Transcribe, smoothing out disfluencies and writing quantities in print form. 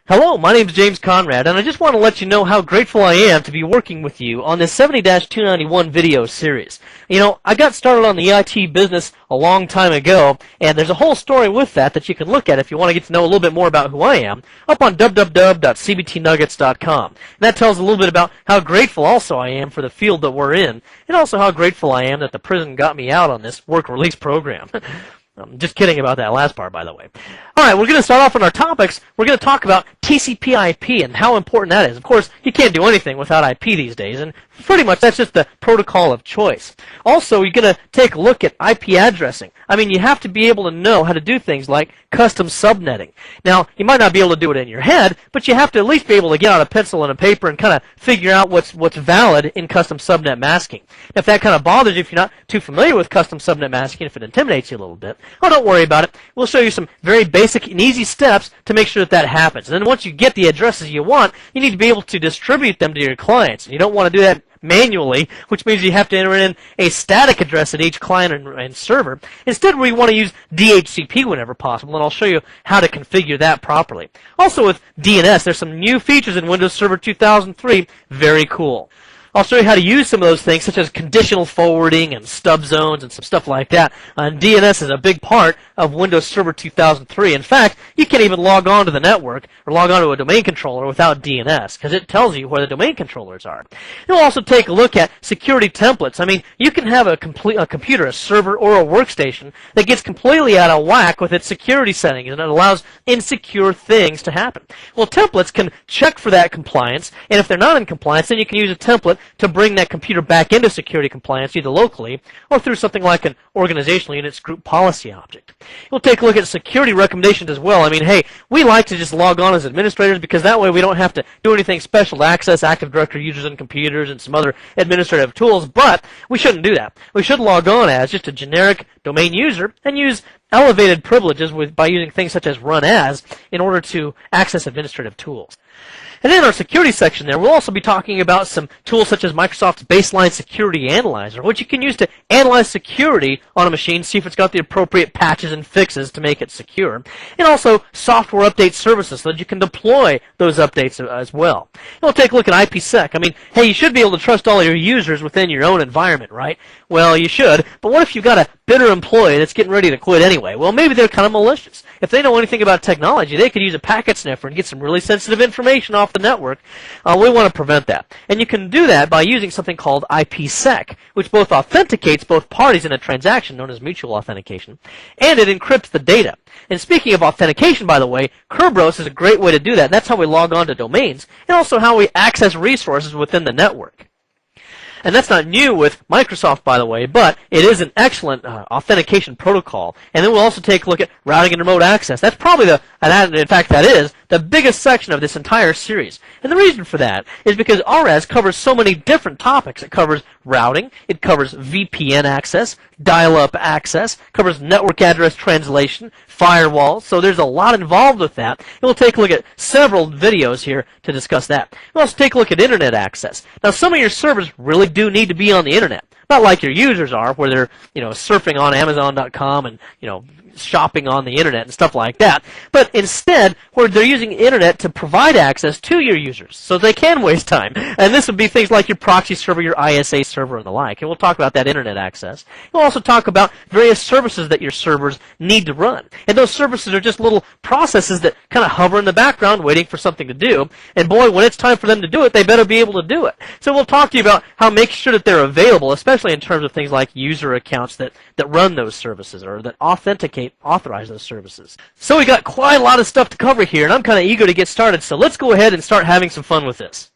Hello, my name is James Conrad, and I just want to let you know how grateful I am to be working with you on this 70-291 video series. You know, I got started on the IT business a long time ago, and there's a whole story with that you can look at if you want to get to know a little bit more about who I am, up on www.cbtnuggets.com. And that tells a little bit about how grateful also I am for the field that we're in, and also how grateful I am that the prison got me out on this work release program. I'm just kidding about that last part, by the way. All right, we're going to start off on our topics. We're going to talk about TCP/IP and how important that is. Of course, you can't do anything without IP these days, and pretty much that's just the protocol of choice. Also, you're going to take a look at IP addressing. I mean, you have to be able to know how to do things like custom subnetting. Now, you might not be able to do it in your head, but you have to at least be able to get out a pencil and a paper and kind of figure out what's valid in custom subnet masking. Now, if that kind of bothers you, if you're not too familiar with custom subnet masking, if it intimidates you a little bit, well, don't worry about it. We'll show you some very basic and easy steps to make sure that happens. And then once you get the addresses you want, you need to be able to distribute them to your clients. You don't want to do that manually, which means you have to enter in a static address at each client and server. Instead, we want to use DHCP whenever possible, and I'll show you how to configure that properly. Also with DNS, there's some new features in Windows Server 2003. Very cool. I'll show you how to use some of those things, such as conditional forwarding and stub zones and some stuff like that. And DNS is a big part of Windows Server 2003. In fact, you can't even log on to the network or log on to a domain controller without DNS, because it tells you where the domain controllers are. You'll also take a look at security templates. I mean, you can have a computer, a server, or a workstation that gets completely out of whack with its security settings, and it allows insecure things to happen. Well, templates can check for that compliance, and if they're not in compliance, then you can use a template to bring that computer back into security compliance, either locally or through something like an organizational unit's group policy object. We'll take a look at security recommendations as well. I mean, hey, we like to just log on as administrators because that way we don't have to do anything special to access Active Directory users and computers and some other administrative tools, but we shouldn't do that. We should log on as just a generic domain user and use elevated privileges by using things such as run as in order to access administrative tools. And in our security section there, we'll also be talking about some tools such as Microsoft's Baseline Security Analyzer, which you can use to analyze security on a machine, see if it's got the appropriate patches and fixes to make it secure. And also software update services so that you can deploy those updates as well. And we'll take a look at IPsec. I mean, hey, you should be able to trust all your users within your own environment, right? Well, you should, but what if you've got a bitter employee that's getting ready to quit anyway? Well, maybe they're kind of malicious. If they know anything about technology, they could use a packet sniffer and get some really sensitive information off the network. We want to prevent that. And you can do that by using something called IPsec, which both authenticates both parties in a transaction, known as mutual authentication, and it encrypts the data. And speaking of authentication, by the way, Kerberos is a great way to do that. That's how we log on to domains, and also how we access resources within the network. And that's not new with Microsoft, by the way, but it is an excellent authentication protocol. And then we'll also take a look at routing and remote access. That's probably in fact, that is the biggest section of this entire series. And the reason for that is because RS covers so many different topics. It covers routing, it covers VPN access, dial-up access, covers network address translation, firewalls. So there's a lot involved with that. And we'll take a look at several videos here to discuss that. We'll also take a look at internet access. Now, some of your servers really do need to be on the internet. Not like your users are, where they're, surfing on Amazon.com and, shopping on the internet and stuff like that. But instead, where they're using the internet to provide access to your users, so they can waste time. And this would be things like your proxy server, your ISA server, and the like. And we'll talk about that internet access. We'll also talk about various services that your servers need to run. And those services are just little processes that kind of hover in the background waiting for something to do. And boy, when it's time for them to do it, they better be able to do it. So we'll talk to you about how to make sure that they're available, especially in terms of things like user accounts that run those services or that authorize those services. So we got quite a lot of stuff to cover here, and I'm kind of eager to get started, so let's go ahead and start having some fun with this.